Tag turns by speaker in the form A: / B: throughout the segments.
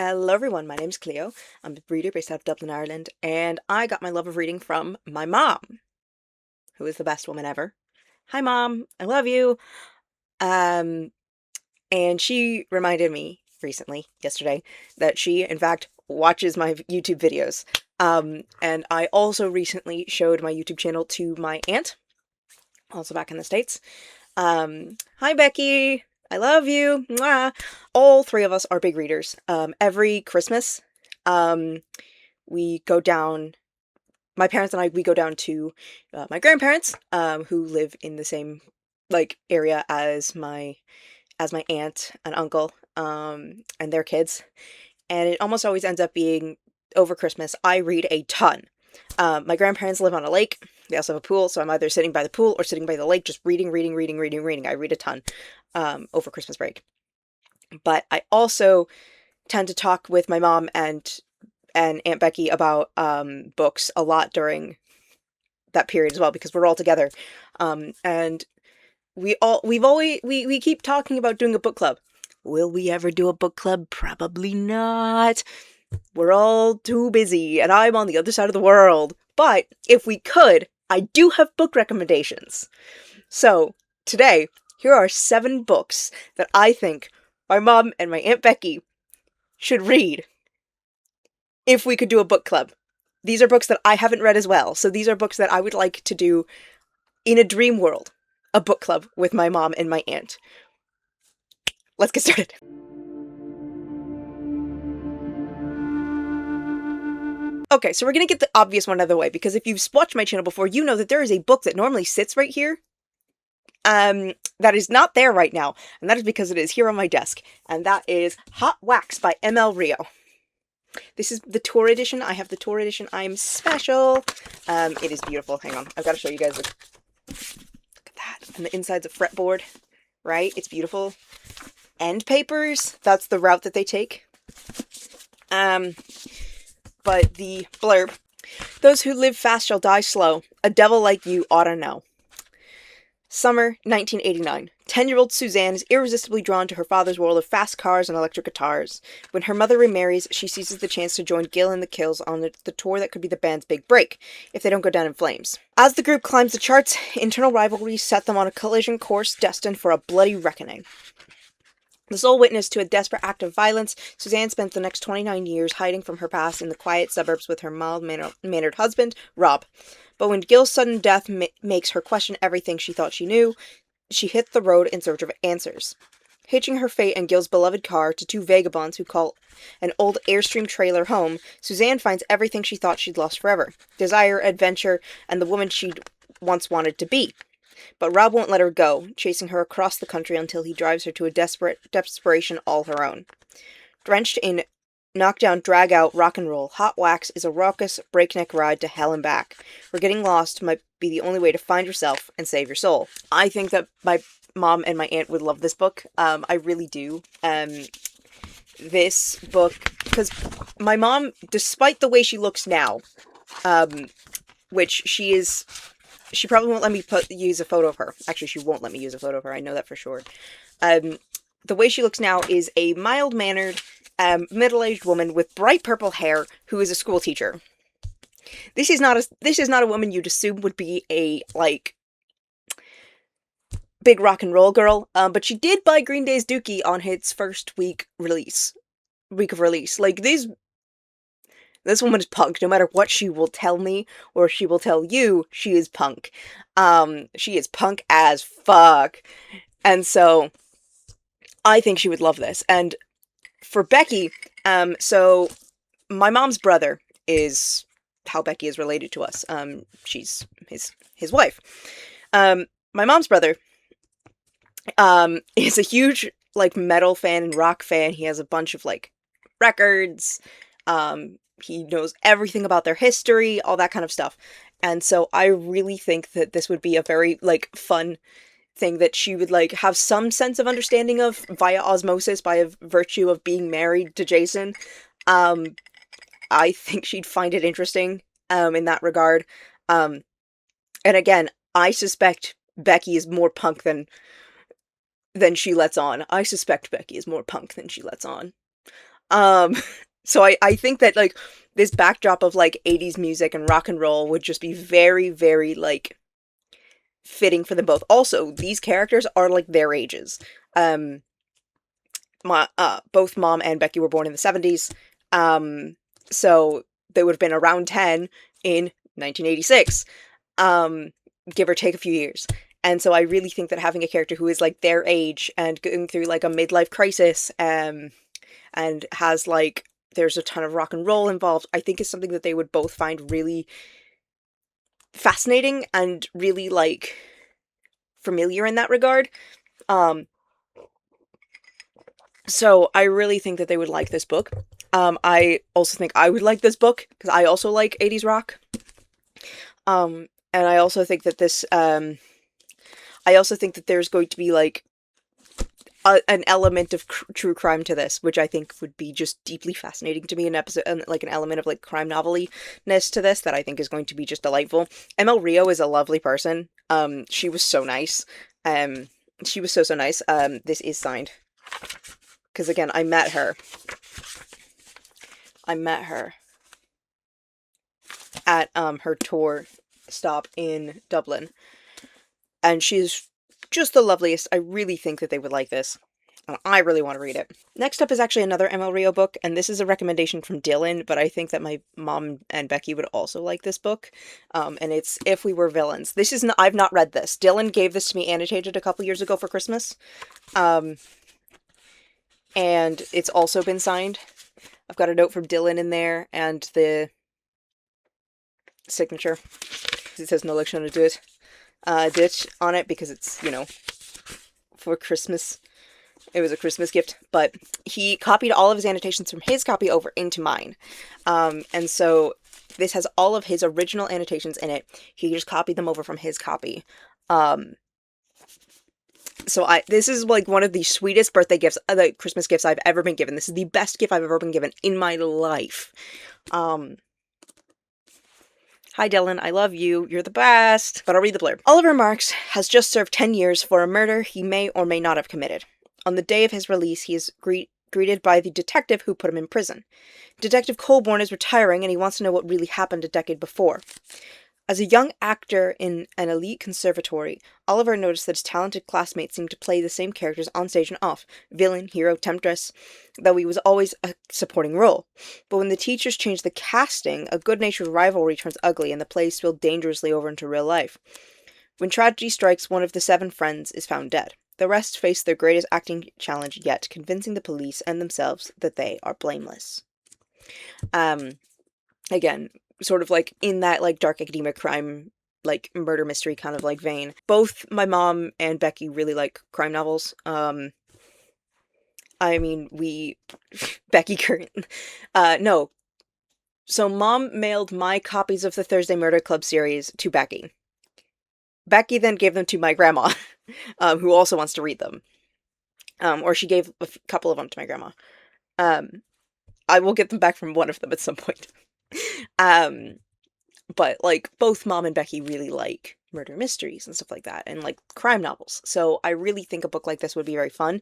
A: Hello everyone, my name's Cleo. I'm a breeder based out of Dublin, Ireland, and I got my love of reading from my mom, who is the best woman ever. Hi mom, I love you. Um, and she reminded me recently, yesterday, that she in fact watches my YouTube videos. And I also recently showed my YouTube channel to my aunt, also back in the States. Hi Becky, I love you. Mwah. All three of us are big readers. Every Christmas, um, we go down, my parents and I, we go down to my grandparents, who live in the same area as my aunt and uncle, and their kids. And it almost always ends up being over Christmas. I read a ton. My grandparents live on a lake. They also have a pool, so I'm either sitting by the pool or sitting by the lake, just reading, reading, reading, reading, reading. I read a ton over Christmas break. But I also tend to talk with my mom and Aunt Becky about books a lot during that period as well, because we're all together. And we keep talking about doing a book club. Will we ever do a book club? Probably not. We're all too busy, and I'm on the other side of the world. But if we could, I do have book recommendations. So, today, here are 7 books that I think my mom and my Aunt Becky should read if we could do a book club. These are books that I haven't read as well, so these are books that I would like to do in a dream world, a book club with my mom and my aunt. Let's get started. Okay, so we're gonna get the obvious one out of the way, because if you've watched my channel before, you know that there is a book that normally sits right here, that is not there right now, and that is because it is here on my desk, and that is Hot Wax by M.L. Rio. This is the tour edition. I have the tour edition. I'm special. It is beautiful. Hang on, I've got to show you guys. Look at that, and the inside's a fretboard, right? It's beautiful. End papers, that's the route that they take. But the blurb: those who live fast shall die slow. A devil like you oughta know. Summer 1989. 10-year-old Suzanne is irresistibly drawn to her father's world of fast cars and electric guitars. When her mother remarries, she seizes the chance to join Gil and the Kills on the tour that could be the band's big break, if they don't go down in flames. As the group climbs the charts, internal rivalries set them on a collision course destined for a bloody reckoning. The sole witness to a desperate act of violence, Suzanne spent the next 29 years hiding from her past in the quiet suburbs with her mild-mannered husband, Rob. But when Gil's sudden death makes her question everything she thought she knew, she hit the road in search of answers. Hitching her fate and Gil's beloved car to 2 vagabonds who call an old Airstream trailer home, Suzanne finds everything she thought she'd lost forever: desire, adventure, and the woman she'd once wanted to be. But Rob won't let her go, chasing her across the country until he drives her to a desperation all her own. Drenched in knockdown, drag-out rock and roll, Hot Wax is a raucous, breakneck ride to hell and back, where getting lost might be the only way to find yourself and save your soul. I think that my mom and my aunt would love this book. I really do. This book, because my mom, despite the way she looks now, which she probably won't let me use a photo of her. Actually, she won't let me use a photo of her. I know that for sure. The way she looks now is a mild-mannered, middle-aged woman with bright purple hair who is a school teacher. This is not a woman you'd assume would be a, big rock and roll girl, but she did buy Green Day's Dookie on its first week of release. This woman is punk. No matter what she will tell me, or she will tell you, she is punk. She is punk as fuck. And so, I think she would love this. And for Becky, so, my mom's brother is how Becky is related to us. She's his wife. My mom's brother, is a huge, metal fan and rock fan. He has a bunch of, records. He knows everything about their history, all that kind of stuff. And so I really think that this would be a very, fun thing that she would, have some sense of understanding of via osmosis, by virtue of being married to Jason. I think she'd find it interesting, in that regard. And again, I suspect Becky is more punk than she lets on. I suspect Becky is more punk than she lets on. Um, so I think that, like, this backdrop of, like, 80s music and rock and roll would just be very, very, like, fitting for them both. Also, these characters are, like, their ages. Um, both Mom and Becky were born in the 70s. So they would have been around 10 in 1986. Give or take a few years. And so I really think that having a character who is, like, their age and going through, like, a midlife crisis, and has, like, there's a ton of rock and roll involved, I think is something that they would both find really fascinating and really, like, familiar in that regard. Um, so I really think that they would like this book. I also think I would like this book because I also like 80s rock. And I also think that I also think that there's going to be, like, an element of true crime to this, which I think would be just deeply fascinating to me. An episode, like, an element of, like, crime novelty-ness to this that I think is going to be just delightful. ML Rio is a lovely person. She was so nice. She was so nice. This is signed because, again, I met her at her tour stop in Dublin, and she's just the loveliest. I really think that they would like this. I really want to read it. Next up is actually another ML Rio book, and this is a recommendation from Dylan, but I think that my mom and Becky would also like this book, and it's If We Were Villains. This is I've not read this. Dylan gave this to me annotated a couple years ago for Christmas, and it's also been signed. I've got a note from Dylan in there, and the signature. It says no election to do it. Ditch on it because it's, for Christmas. It was a Christmas gift, but he copied all of his annotations from his copy over into mine. And so this has all of his original annotations in it. He just copied them over from his copy. So this is, like, one of the sweetest birthday gifts, the Christmas gifts I've ever been given. This is the best gift I've ever been given in my life. Hi, Dylan, I love you. You're the best. But I'll read the blurb. Oliver Marks has just served 10 years for a murder he may or may not have committed. On the day of his release, he is greeted by the detective who put him in prison. Detective Colborn is retiring, and he wants to know what really happened a decade before. As a young actor in an elite conservatory, Oliver noticed that his talented classmates seemed to play the same characters on stage and off, villain, hero, temptress, though he was always a supporting role. But when the teachers changed the casting, a good-natured rivalry turns ugly and the play spilled dangerously over into real life. When tragedy strikes, one of the 7 friends is found dead. The rest face their greatest acting challenge yet, convincing the police and themselves that they are blameless. Again, sort of, like, in that, like, dark academic crime, like, murder mystery kind of, like, vein. Both my mom and Becky really like crime novels. I mean, Becky current, no. So Mom mailed my copies of the Thursday Murder Club series to Becky. Becky then gave them to my grandma, who also wants to read them. Or she gave a couple of them to my grandma. I will get them back from one of them at some point. But, like, both Mom and Becky really like murder mysteries and stuff like that, and, like, crime novels. So I really think a book like this would be very fun.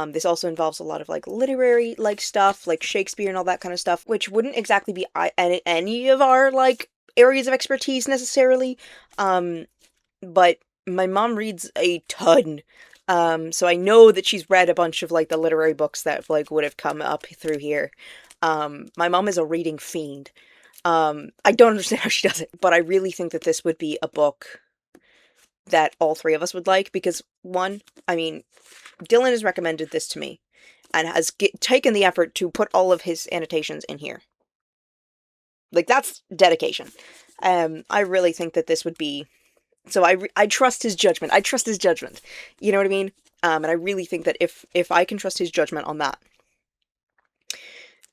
A: This also involves a lot of, like, literary, like, stuff, like Shakespeare and all that kind of stuff, which wouldn't exactly be any of our, like, areas of expertise necessarily. But my mom reads a ton. So I know that she's read a bunch of, like, the literary books that, like, would have come up through here. My mom is a reading fiend. I don't understand how she does it, but I really think that this would be a book that all 3 of us would like, because, one, I mean, Dylan has recommended this to me, and has taken the effort to put all of his annotations in here. Like, that's dedication. I really think that this would be, so I trust his judgment. I trust his judgment. You know what I mean? And I really think that if I can trust his judgment on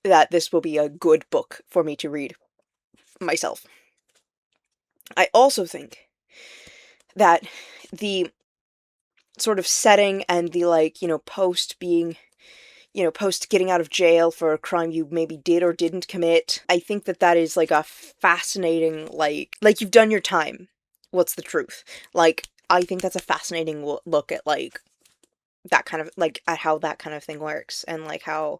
A: that this will be a good book for me to read myself. I also think that the sort of setting and the, like, post getting out of jail for a crime you maybe did or didn't commit, I think that is, like, a fascinating, like you've done your time. What's the truth? Like, I think that's a fascinating look at, like, that kind of, like, at how that kind of thing works, and, like, how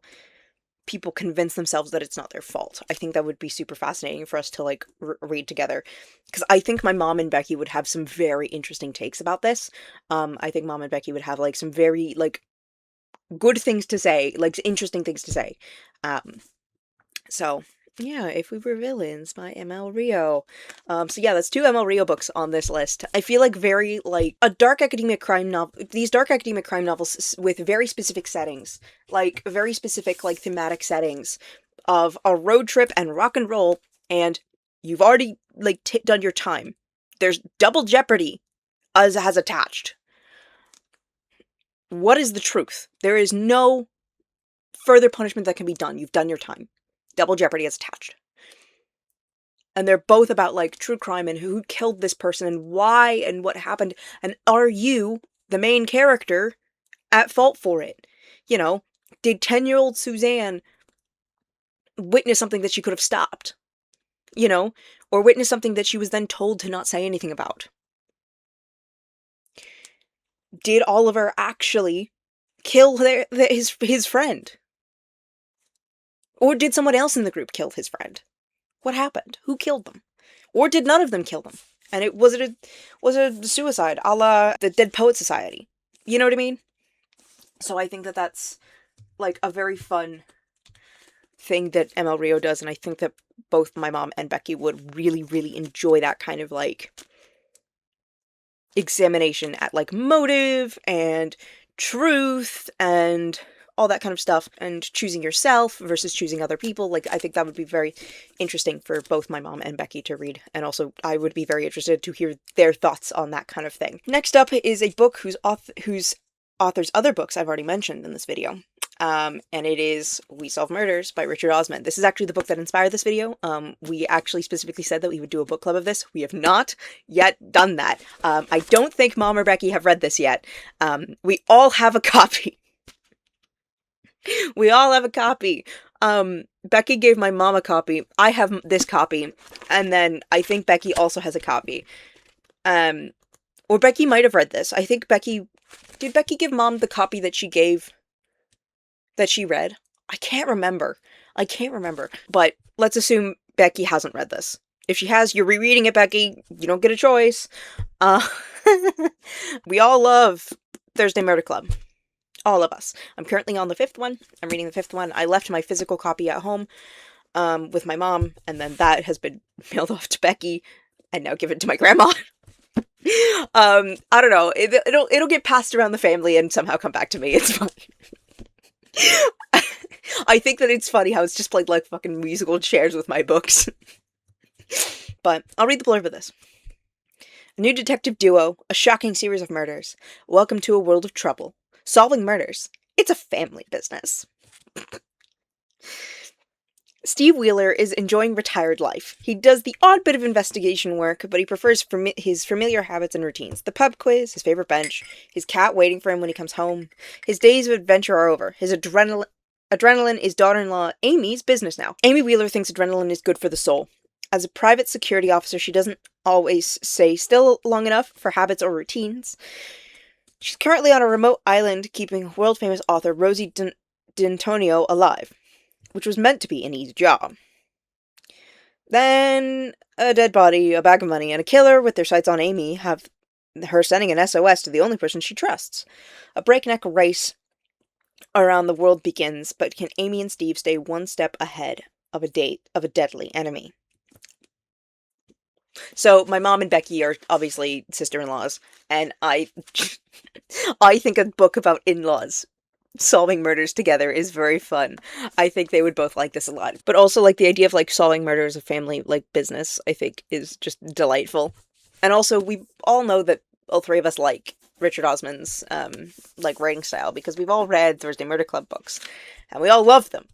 A: people convince themselves that it's not their fault. I think that would be super fascinating for us to like read together, because I think my mom and Becky would have some very interesting takes about this. I think Mom and Becky would have like some very like good things to say, like interesting things to say. So yeah, If We Were Villains by ML Rio. So yeah, that's 2 ML Rio books on this list. I feel like very, like, a dark academic crime novel, these dark academic crime novels with very specific settings, like, very specific, like, thematic settings of a road trip and rock and roll, and you've already, like, done your time. There's double jeopardy as has attached. What is the truth? There is no further punishment that can be done. You've done your time. Double jeopardy is attached. And they're both about, like, true crime and who killed this person and why and what happened. And are you, the main character, at fault for it? You know, did 10-year-old Suzanne witness something that she could have stopped? You know, or witness something that she was then told to not say anything about? Did Oliver actually kill his friend? Or did someone else in the group kill his friend? What happened? Who killed them? Or did none of them kill them? And was it a suicide, a la the Dead Poet Society? You know what I mean? So I think that that's, like, a very fun thing that ML Rio does, and I think that both my mom and Becky would really, really enjoy that kind of, like, examination at, like, motive and truth and all that kind of stuff, and choosing yourself versus choosing other people. Like, I think that would be very interesting for both my mom and Becky to read, and also I would be very interested to hear their thoughts on that kind of thing. Next up is a book whose author's other books I've already mentioned in this video. And it is We Solve Murders by Richard Osman. This is actually the book that inspired this video. We actually specifically said that we would do a book club of this. We have not yet done that. I don't think Mom or Becky have read this yet. We all have a copy. We all have a copy. Becky gave my mom a copy. I have this copy. And then I think Becky also has a copy. Or Becky might have read this. I think did Becky give Mom the copy that she read? I can't remember. But let's assume Becky hasn't read this. If she has, you're rereading it, Becky. You don't get a choice. We all love Thursday Murder Club. All of us. I'm currently on the 5th one. I'm reading the 5th one. I left my physical copy at home with my mom, and then that has been mailed off to Becky and now given to my grandma. I don't know. It'll get passed around the family and somehow come back to me. It's fine. I think that it's funny how it's just played like fucking musical chairs with my books. But I'll read the blurb of this. A new detective duo, a shocking series of murders. Welcome to a world of trouble. Solving murders. It's a family business. Steve Wheeler is enjoying retired life. He does the odd bit of investigation work, but he prefers his familiar habits and routines. The pub quiz, his favorite bench, his cat waiting for him when he comes home. His days of adventure are over. His adrenaline is daughter-in-law Amy's business now. Amy Wheeler thinks adrenaline is good for the soul. As a private security officer, she doesn't always stay still long enough for habits or routines. She's currently on a remote island keeping world-famous author Rosie D'Antonio alive, which was meant to be an easy job. Then, a dead body, a bag of money, and a killer with their sights on Amy have her sending an SOS to the only person she trusts. A breakneck race around the world begins, but can Amy and Steve stay one step ahead of a deadly enemy? So, my mom and Becky are obviously sister-in-laws, and I think a book about in-laws solving murders together is very fun. I think they would both like this a lot. But also, like, the idea of, like, solving murder as a family, like, business, I think is just delightful. And also, we all know that all three of us like Richard Osman's, like, writing style, because we've all read Thursday Murder Club books, and we all love them.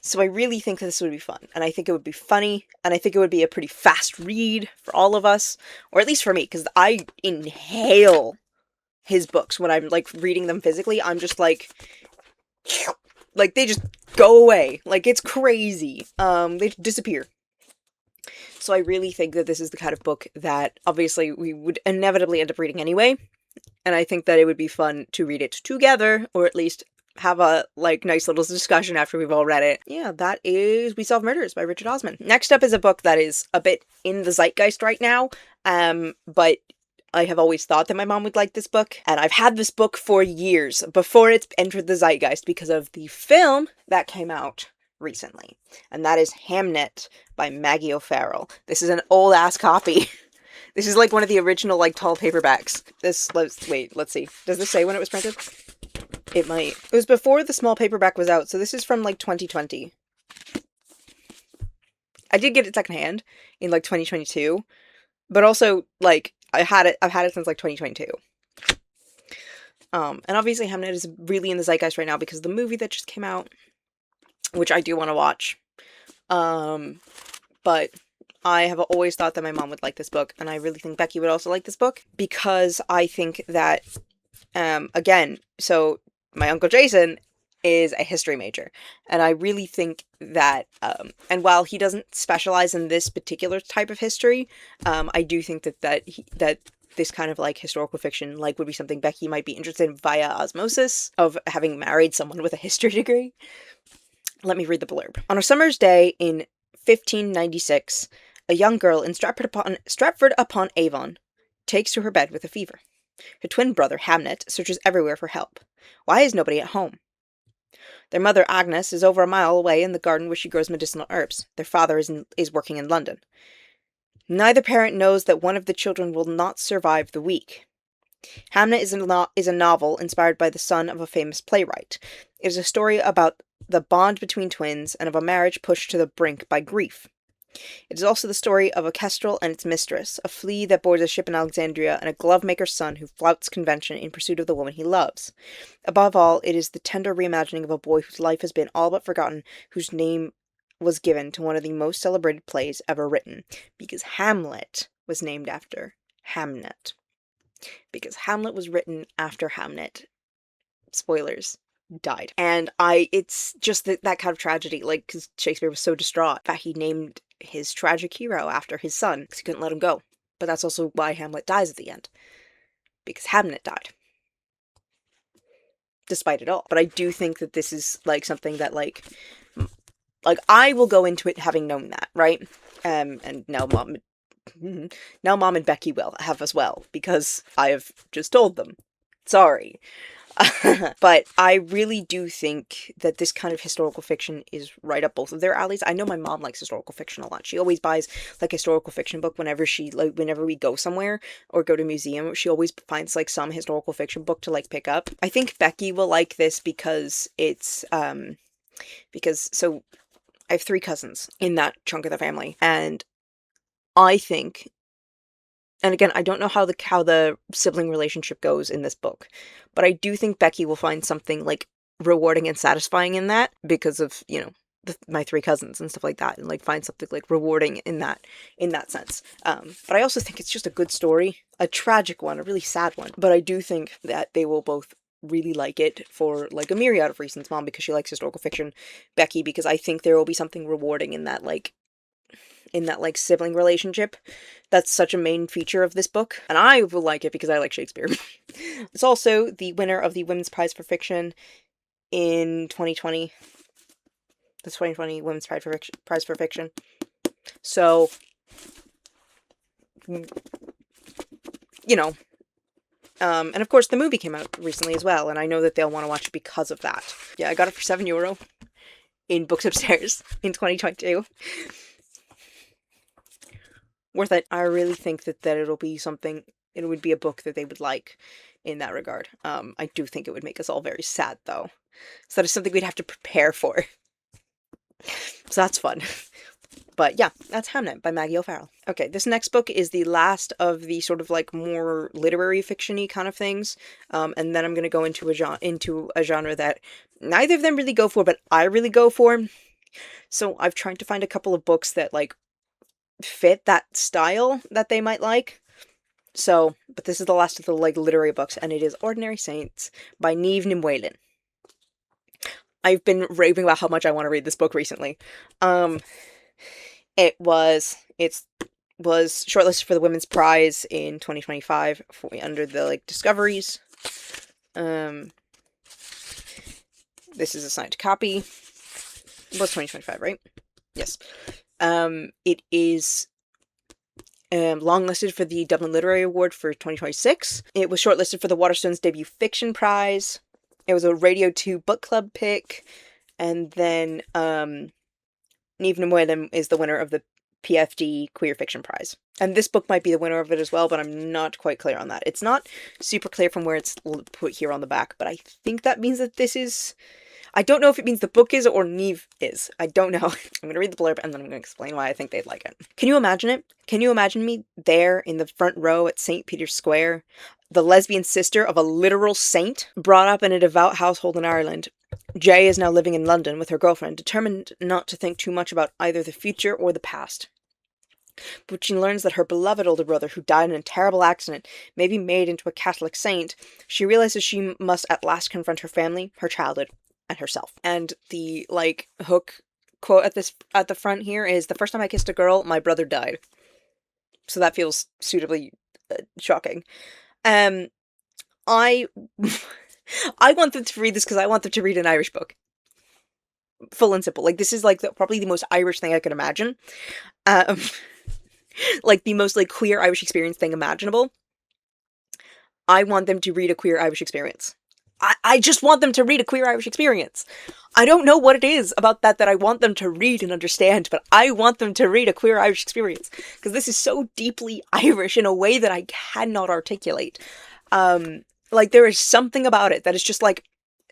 A: So I really think this would be fun, and I think it would be funny, and I think it would be a pretty fast read for all of us, or at least for me, because I inhale his books when I'm, like, reading them physically. I'm just, like, they just go away. Like, it's crazy. They disappear. So I really think that this is the kind of book that, obviously, we would inevitably end up reading anyway, and I think that it would be fun to read it together, or at least have a like nice little discussion after we've all read it. Yeah, that is We Solve Murders by Richard Osman. Next up is a book that is a bit in the zeitgeist right now, but I have always thought that my mom would like this book, and I've had this book for years before it's entered the zeitgeist because of the film that came out recently, and that is Hamnet by Maggie O'Farrell. This is an old ass copy. This is like one of the original like tall paperbacks. Let's see. Does this say when it was printed? It might. It was before the small paperback was out, so this is from like 2020. I did get it secondhand in like 2022, but also like I've had it since like 2022. And obviously Hamnet is really in the zeitgeist right now because of the movie that just came out, which I do want to watch. But I have always thought that my mom would like this book, and I really think Becky would also like this book because I think that, again, so my Uncle Jason is a history major, and I really think that, and while he doesn't specialize in this particular type of history, I do think that this kind of like historical fiction like would be something Becky might be interested in via osmosis of having married someone with a history degree. Let me read the blurb. On a summer's day in 1596, a young girl in Stratford upon Avon takes to her bed with a fever. Her twin brother, Hamnet, searches everywhere for help. Why is nobody at home? Their mother, Agnes, is over a mile away in the garden where she grows medicinal herbs. Their father is working in London. Neither parent knows that one of the children will not survive the week. Hamnet is a novel inspired by the son of a famous playwright. It is a story about the bond between twins and of a marriage pushed to the brink by grief. It is also the story of a kestrel and its mistress, a flea that boards a ship in Alexandria, and a glove-maker's son who flouts convention in pursuit of the woman he loves. Above all, it is the tender reimagining of a boy whose life has been all but forgotten, whose name was given to one of the most celebrated plays ever written, because Hamlet was named after Hamnet. Because Hamlet was written after Hamnet. Spoilers. Died. And it's just that kind of tragedy, like, because Shakespeare was so distraught that he named his tragic hero after his son, because he couldn't let him go. But that's also why Hamlet dies at the end. Because Hamnet died. Despite it all. But I do think that this is, like, something that, like, I will go into it having known that, right? And now Mom and Becky will have as well, because I have just told them. Sorry. But I really do think that this kind of historical fiction is right up both of their alleys. I know my mom likes historical fiction a lot. She always buys like a historical fiction book whenever we go somewhere or go to a museum. She always finds like some historical fiction book to like pick up. I think Becky will like this because it's so I have 3 cousins in that chunk of the family, and I think, and again, I don't know how the sibling relationship goes in this book, but I do think Becky will find something like rewarding and satisfying in that because of, my 3 cousins and stuff like that, and like find something like rewarding in that sense. But I also think it's just a good story, a tragic one, a really sad one. But I do think that they will both really like it for like a myriad of reasons. Mom, because she likes historical fiction. Becky, because I think there will be something rewarding in that sibling relationship. That's such a main feature of this book, and I will like it because I like Shakespeare. It's also the winner of the Women's Prize for Fiction in 2020. The 2020 Women's Prize for Fiction. So, and of course the movie came out recently as well, and I know that they'll want to watch it because of that. Yeah, I got it for €7 in Books Upstairs in 2022. Worth it. I really think that it'll be something, it would be a book that they would like in that regard. I do think it would make us all very sad, though. So that is something we'd have to prepare for. So that's fun. But yeah, that's Hamnet by Maggie O'Farrell. Okay, this next book is the last of the sort of like more literary fiction-y kind of things. And then I'm going to go into a genre that neither of them really go for, but I really go for. So I've tried to find a couple of books that like fit that style that they might like. So, but this is the last of the like literary books, and it is Ordinary Saints by Niamh Ní Mhaoilinn. I've been raving about how much I want to read this book recently. It was shortlisted for the Women's Prize in 2025 under the like Discoveries. This is a signed copy. It was 2025, right? Yes. It is longlisted for the Dublin Literary Award for 2026. It was shortlisted for the Waterstones Debut Fiction Prize. It was a Radio 2 Book Club pick. And then Niamh na Moilim is the winner of the PFD Queer Fiction Prize. And this book might be the winner of it as well, but I'm not quite clear on that. It's not super clear from where it's put here on the back, but I think that means that this is... I don't know if it means the book is or Niamh is. I don't know. I'm going to read the blurb and then I'm going to explain why I think they'd like it. Can you imagine it? Can you imagine me there in the front row at St. Peter's Square, the lesbian sister of a literal saint, brought up in a devout household in Ireland? Jay is now living in London with her girlfriend, determined not to think too much about either the future or the past. But when she learns that her beloved older brother, who died in a terrible accident, may be made into a Catholic saint, she realizes she must at last confront her family, her childhood, and herself. And the, hook quote at the front here is, "The first time I kissed a girl, my brother died." So that feels suitably shocking. I I want them to read this because I want them to read an Irish book. Full and simple. This is probably the most Irish thing I could imagine. The most queer Irish experience thing imaginable. I want them to read a queer Irish experience. I just want them to read a queer Irish experience. I don't know what it is about that I want them to read and understand, but I want them to read a queer Irish experience. Because this is so deeply Irish in a way that I cannot articulate. There is something about it that is just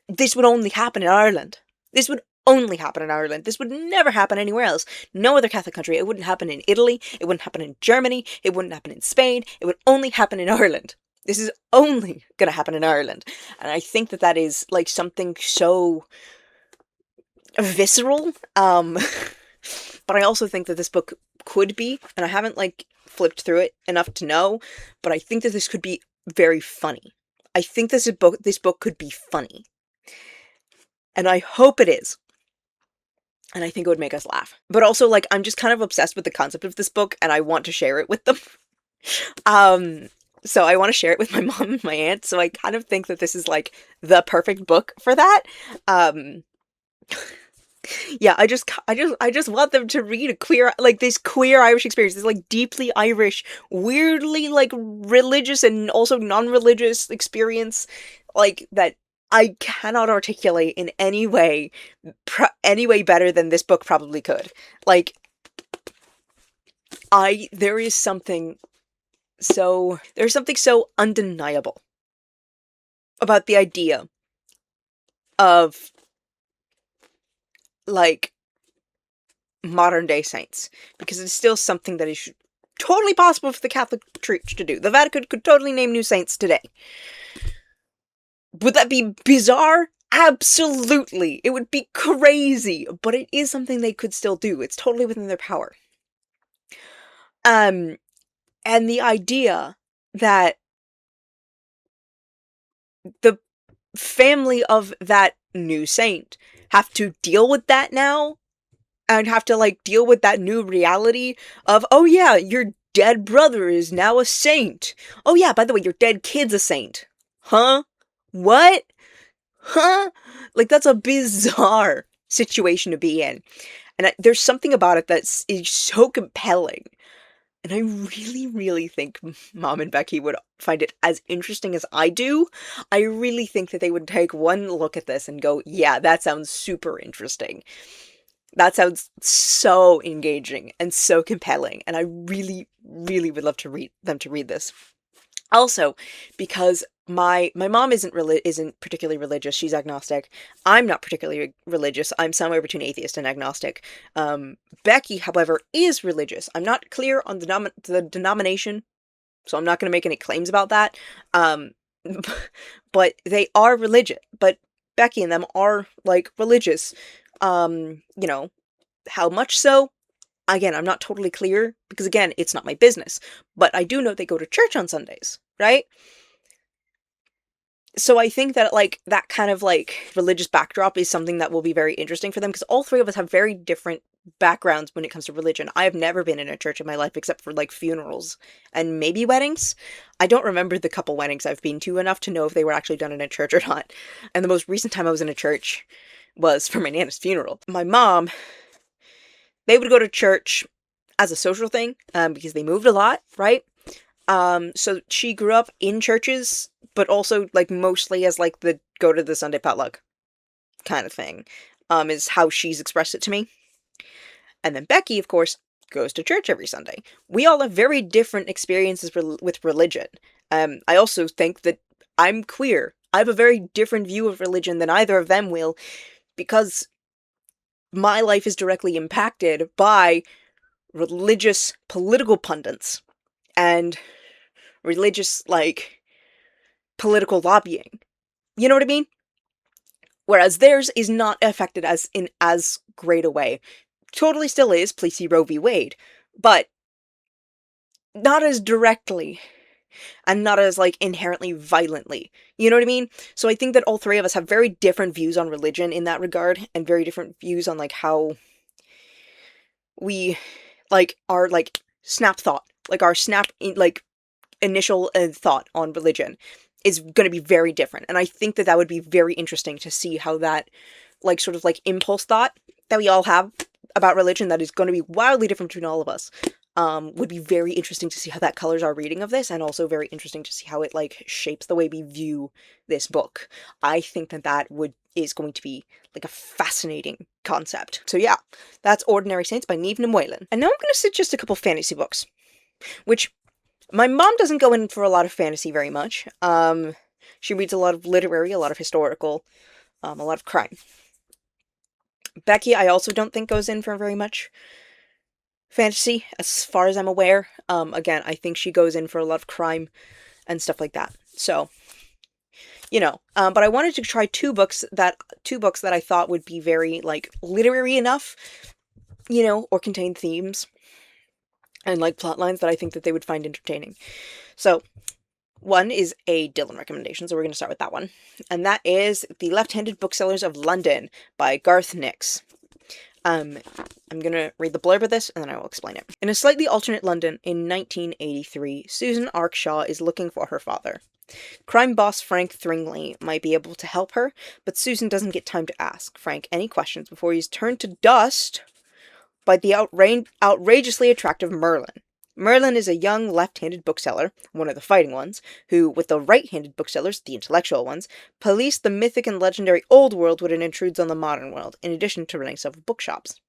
A: this would only happen in Ireland. This would only happen in Ireland. This would never happen anywhere else. No other Catholic country. It wouldn't happen in Italy. It wouldn't happen in Germany. It wouldn't happen in Spain. It would only happen in Ireland. This is only going to happen in Ireland. And I think that is something so visceral. But I also think that this book could be, and I haven't flipped through it enough to know, but I think that this could be very funny. I think this book could be funny. And I hope it is. And I think it would make us laugh. But also, I'm just kind of obsessed with the concept of this book, and I want to share it with them. So I want to share it with my mom and my aunt, so I kind of think that this is, the perfect book for that. Yeah, I just want them to read a queer, this queer Irish experience, this, deeply Irish, weirdly, religious and also non-religious experience, that I cannot articulate in any way better than this book probably could. There's something so undeniable about the idea of, modern day saints, because it's still something that is totally possible for the Catholic Church to do. The Vatican could totally name new saints today. Would that be bizarre? Absolutely. It would be crazy, but it is something they could still do. It's totally within their power. And the idea that the family of that new saint have to deal with that now, and have to deal with that new reality of, oh yeah, your dead brother is now a saint. Oh yeah, by the way, your dead kid's a saint. Huh? What? Huh? That's a bizarre situation to be in. And there's something about it that is so compelling. And I really, really think Mom and Becky would find it as interesting as I do. I really think that they would take one look at this and go, yeah, that sounds super interesting. That sounds so engaging and so compelling. And I really, really would love to read this. Also, because my mom isn't particularly religious. She's agnostic. I'm not particularly religious. I'm somewhere between atheist and agnostic. Becky, however, is religious. I'm not clear on the denomination, so I'm not going to make any claims about that. But they are religious. But Becky and them are religious. How much so? Again, I'm not totally clear, because again, it's not my business. But I do know they go to church on Sundays, right? So I think that, like, that kind of, like, religious backdrop is something that will be very interesting for them, because all three of us have very different backgrounds when it comes to religion. I have never been in a church in my life except for, like, funerals and maybe weddings. I don't remember the couple weddings I've been to enough to know if they were actually done in a church or not. And the most recent time I was in a church was for my Nana's funeral. My mom, they would go to church as a social thing, because they moved a lot, right? So she grew up in churches, but also, like, mostly as, like, the go to the Sunday potluck kind of thing, is how she's expressed it to me. And then Becky, of course, goes to church every Sunday. We all have very different experiences with religion. I also think that I'm queer. I have a very different view of religion than either of them will, because my life is directly impacted by religious political pundits and religious, like, political lobbying. You know what I mean? Whereas theirs is not affected as in as great a way. Totally still is, please see Roe v. Wade, but not as directly and not as, like, inherently violently. You know what I mean? So I think that all three of us have very different views on religion in that regard, and very different views on, like, how we, like, our, like, snap thought, like, our like, initial thought on religion is going to be very different. And I think that that would be very interesting to see how that, like, sort of, like, impulse thought that we all have about religion that is going to be wildly different between all of us, would be very interesting to see how that colors our reading of this, and also very interesting to see how it, like, shapes the way we view this book. I think that that is going to be, like, a fascinating concept. So yeah, that's Ordinary Saints by Niamh na Mhoileann. And now I'm going to suggest a couple fantasy books, which my mom doesn't go in for a lot of fantasy very much. She reads a lot of literary, a lot of historical, a lot of crime. Becky, I also don't think goes in for very much fantasy, as far as I'm aware. Again, I think she goes in for a lot of crime and stuff like that. So, you know, but I wanted to try two books that I thought would be very, like, literary enough, you know, or contain themes and, like, plot lines that I think that they would find entertaining. So, one is a Dylan recommendation, so we're going to start with that one. And that is The Left-Handed Booksellers of London by Garth Nix. I'm going to read the blurb of this, and then I will explain it. In a slightly alternate London in 1983, Susan Arkshaw is looking for her father. Crime boss Frank Thringley might be able to help her, but Susan doesn't get time to ask Frank any questions before he's turned to dust by the outrageously attractive Merlin. Merlin is a young left-handed bookseller, one of the fighting ones, who, with the right-handed booksellers, the intellectual ones, police the mythic and legendary old world when it intrudes on the modern world, in addition to running several bookshops.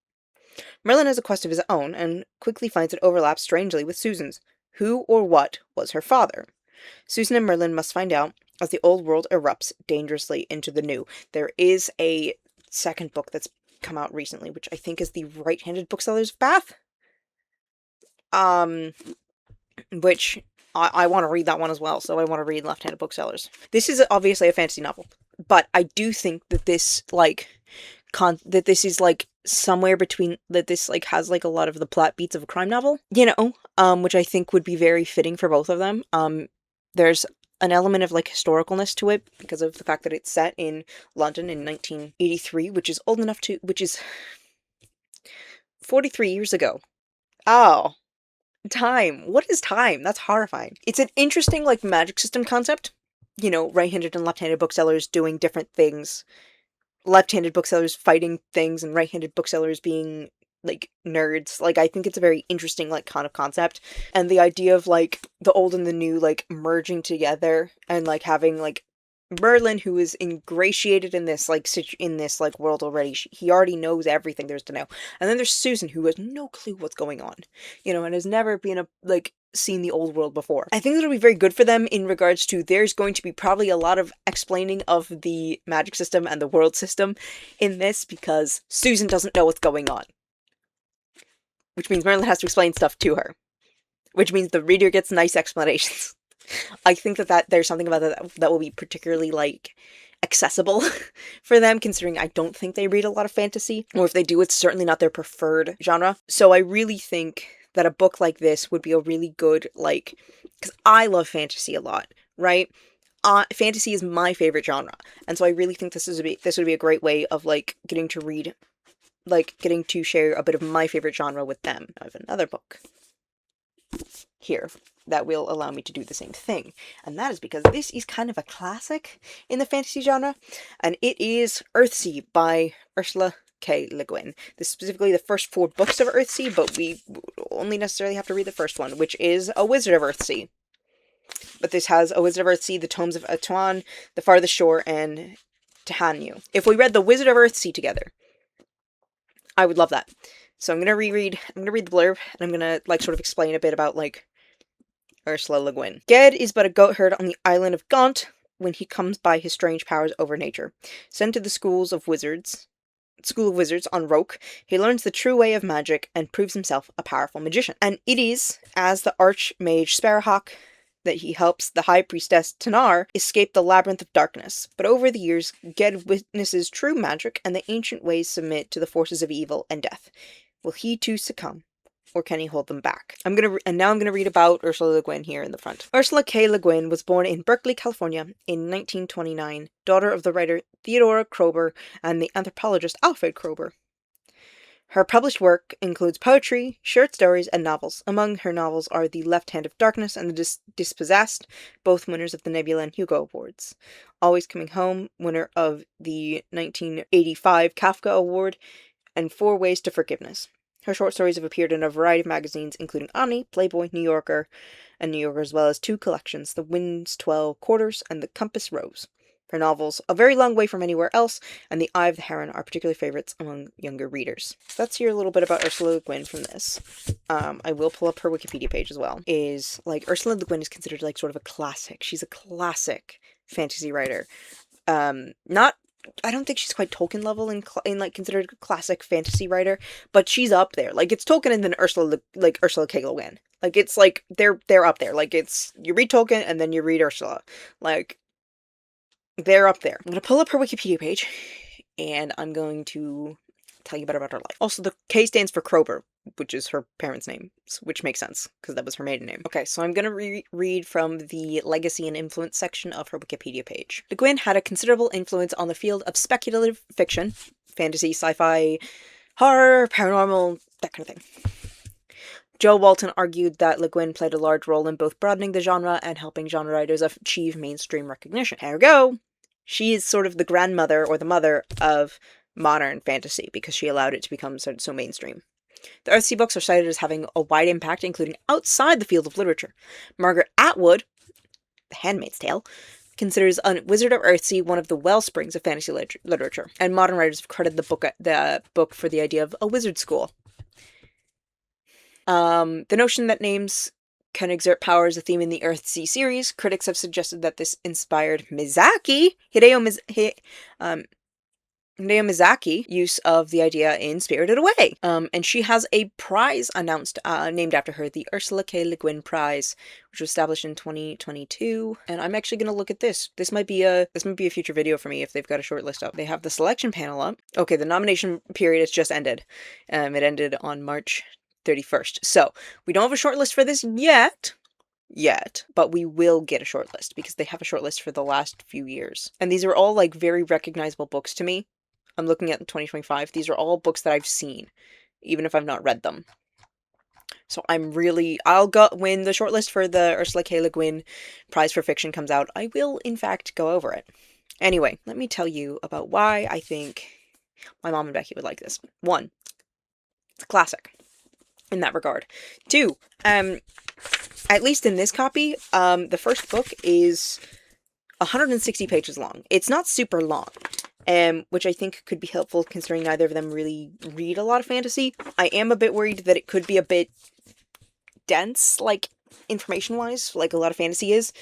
A: Merlin has a quest of his own, and quickly finds it overlaps strangely with Susan's. Who or what was her father? Susan and Merlin must find out as the old world erupts dangerously into the new. There is a second book that's come out recently, which I think is The Right-Handed Booksellers of Bath. Which I want to read that one as well, so I want to read Left-Handed Booksellers. This is obviously a fantasy novel, but I do think that this, like, that this is, like, somewhere between, that this, like, has, like, a lot of the plot beats of a crime novel, you know, which I think would be very fitting for both of them. There's an element of, like, historicalness to it because of the fact that it's set in London in 1983, which is 43 years ago. Oh, time. What is time? That's horrifying. It's an interesting, like, magic system concept. You know, right-handed and left-handed booksellers doing different things. Left-handed booksellers fighting things, and right-handed booksellers being, like, nerds. Like, I think it's a very interesting, like, kind of concept. And the idea of, like, the old and the new, like, merging together, and, like, having, like, Merlin, who is ingratiated in this, like, world already. He already knows everything there's to know. And then there's Susan, who has no clue what's going on, you know, and has never been seen the old world before. I think that'll be very good for them in regards to, there's going to be probably a lot of explaining of the magic system and the world system in this, because Susan doesn't know what's going on. Which means Merlin has to explain stuff to her. Which means the reader gets nice explanations. I think that there's something about that will be particularly, like, accessible for them, considering I don't think they read a lot of fantasy, or if they do, it's certainly not their preferred genre. So I really think that a book like this would be a really good, like, because I love fantasy a lot, right? fantasy is my favorite genre, and so I really think this would be a great way of like getting to read, like getting to share a bit of my favorite genre with them. I have another book here that will allow me to do the same thing, and that is because this is kind of a classic in the fantasy genre, and it is Earthsea by Ursula K. Le Guin. This is specifically the first 4 books of Earthsea, but we only necessarily have to read the first one, which is A Wizard of Earthsea. But this has A Wizard of Earthsea, The Tomes of Atuan, The Farthest Shore, and Tehanu. If we read The Wizard of Earthsea together, I would love that. So I'm gonna read the blurb, and I'm gonna like sort of explain a bit about like Ursula Le Guin. Ged is but a goatherd on the island of Gaunt when he comes by his strange powers over nature. Sent to the School of Wizards on Roke, he learns the true way of magic and proves himself a powerful magician. And it is as the Archmage Sparrowhawk that he helps the High Priestess Tanar escape the Labyrinth of Darkness. But over the years, Ged witnesses true magic and the ancient ways submit to the forces of evil and death. Will he too succumb? Or can he hold them back? I'm gonna read about Ursula Le Guin here in the front. Ursula K. Le Guin was born in Berkeley, California in 1929, daughter of the writer Theodora Kroeber and the anthropologist Alfred Kroeber. Her published work includes poetry, short stories, and novels. Among her novels are The Left Hand of Darkness and The Dispossessed, both winners of the Nebula and Hugo Awards. Always Coming Home, winner of the 1985 Kafka Award, and 4 Ways to Forgiveness. Her short stories have appeared in a variety of magazines, including Omni, Playboy, New Yorker, as well as 2 collections, The Wind's 12 Quarters and The Compass Rose. Her novels, A Very Long Way From Anywhere Else, and The Eye of the Heron are particular favorites among younger readers. So that's here a little bit about Ursula Le Guin from this. I will pull up her Wikipedia page as well. Ursula Le Guin is considered like sort of a classic. She's a classic fantasy writer. I don't think she's quite Tolkien level in like considered a classic fantasy writer, but she's up there. Like it's Tolkien and then Ursula K. Le Guin. Like it's like they're up there. Like it's you read Tolkien and then you read Ursula. Like they're up there. I'm gonna pull up her Wikipedia page, and I'm going to tell you a bit about her life. Also, the K stands for Kroeber, which is her parents' name, which makes sense, because that was her maiden name. Okay, so I'm gonna read from the Legacy and Influence section of her Wikipedia page. Le Guin had a considerable influence on the field of speculative fiction, fantasy, sci-fi, horror, paranormal, that kind of thing. Jo Walton argued that Le Guin played a large role in both broadening the genre and helping genre writers achieve mainstream recognition. Here we go! She is sort of the grandmother or the mother of modern fantasy because she allowed it to become so mainstream. The Earthsea books are cited as having a wide impact, including outside the field of literature. Margaret Atwood, The Handmaid's Tale, considers A Wizard of Earthsea one of the wellsprings of fantasy literature, and modern writers have credited the book for the idea of a wizard school. The notion that names can exert power is a theme in the Earthsea series. Critics have suggested that this inspired Hideo Miyazaki use of the idea in Spirited Away. And she has a prize announced, named after her, the Ursula K. Le Guin Prize, which was established in 2022. And I'm actually going to look at this. This might be a future video for me if they've got a short list up. They have the selection panel up. Okay, the nomination period has just ended. It ended on March 31st. So we don't have a short list for this yet, but we will get a short list because they have a short list for the last few years. And these are all like very recognizable books to me. I'm looking at 2025. These are all books that I've seen, even if I've not read them. So I'll go when the shortlist for the Ursula K. Le Guin Prize for Fiction comes out, I will in fact go over it. Anyway, let me tell you about why I think my mom and Becky would like this. 1, it's a classic in that regard. 2, at least in this copy, the first book is 160 pages long. It's not super long, which I think could be helpful considering neither of them really read a lot of fantasy. I am a bit worried that it could be a bit dense, like, information-wise, like a lot of fantasy is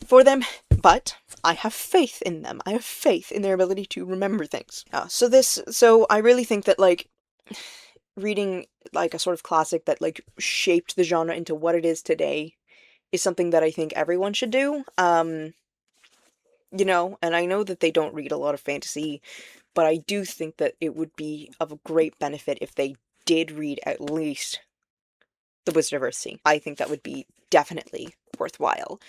A: for them, but I have faith in them. I have faith in their ability to remember things. So I really think that, like, reading like a sort of classic that like shaped the genre into what it is today is something that I think everyone should do. And I know that they don't read a lot of fantasy, but I do think that it would be of a great benefit if they did read at least The Wizard of Earthsea. I think that would be definitely worthwhile,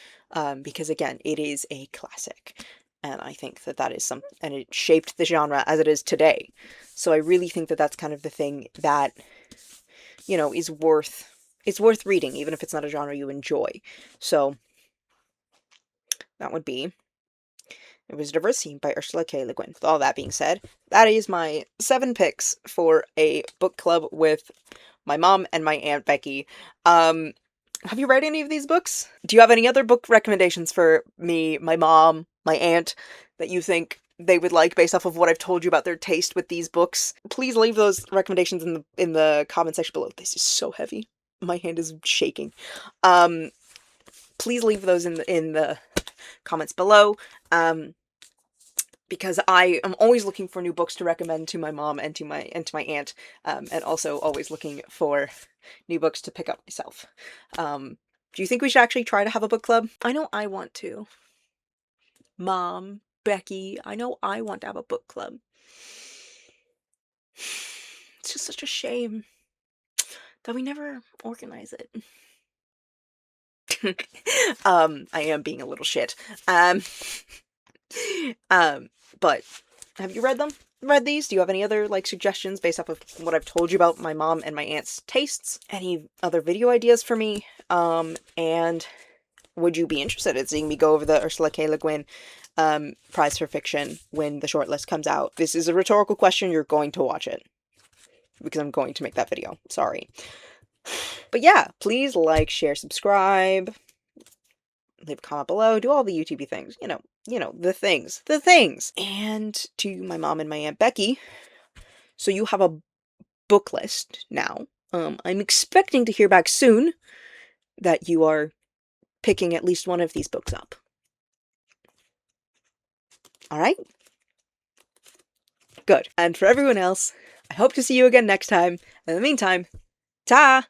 A: because again, it is a classic, and I think that that is some, and it shaped the genre as it is today. So I really think that that's kind of the thing that, you know, is it's worth reading, even if it's not a genre you enjoy. So that would be The Wizard of Earthsea by Ursula K. Le Guin. With all that being said, that is my 7 picks for a book club with my mom and my Aunt Becky. Have you read any of these books? Do you have any other book recommendations for me, my mom, my aunt, that you think they would like based off of what I've told you about their taste with these books? Please leave those recommendations in the comment section below. This is so heavy. My hand is shaking. Please leave those in the comments below. Because I am always looking for new books to recommend to my mom and to my aunt, and also always looking for new books to pick up myself. Do you think we should actually try to have a book club? I know I want to. Mom, Becky, I know I want to have a book club. It's just such a shame that we never organize it. I am being a little shit. But have you read them? Read these? Do you have any other, like, suggestions based off of what I've told you about my mom and my aunt's tastes? Any other video ideas for me? And would you be interested in seeing me go over the Ursula K. Le Guin prize for fiction when the shortlist comes out? This is a rhetorical question. You're going to watch it, because I'm going to make that video. Sorry. But yeah, please like, share, subscribe, leave a comment below, do all the YouTube things, you know, the things. And to my mom and my Aunt Becky, so you have a book list now. I'm expecting to hear back soon that you are picking at least one of these books up. Alright? Good. And for everyone else, I hope to see you again next time. In the meantime, ta!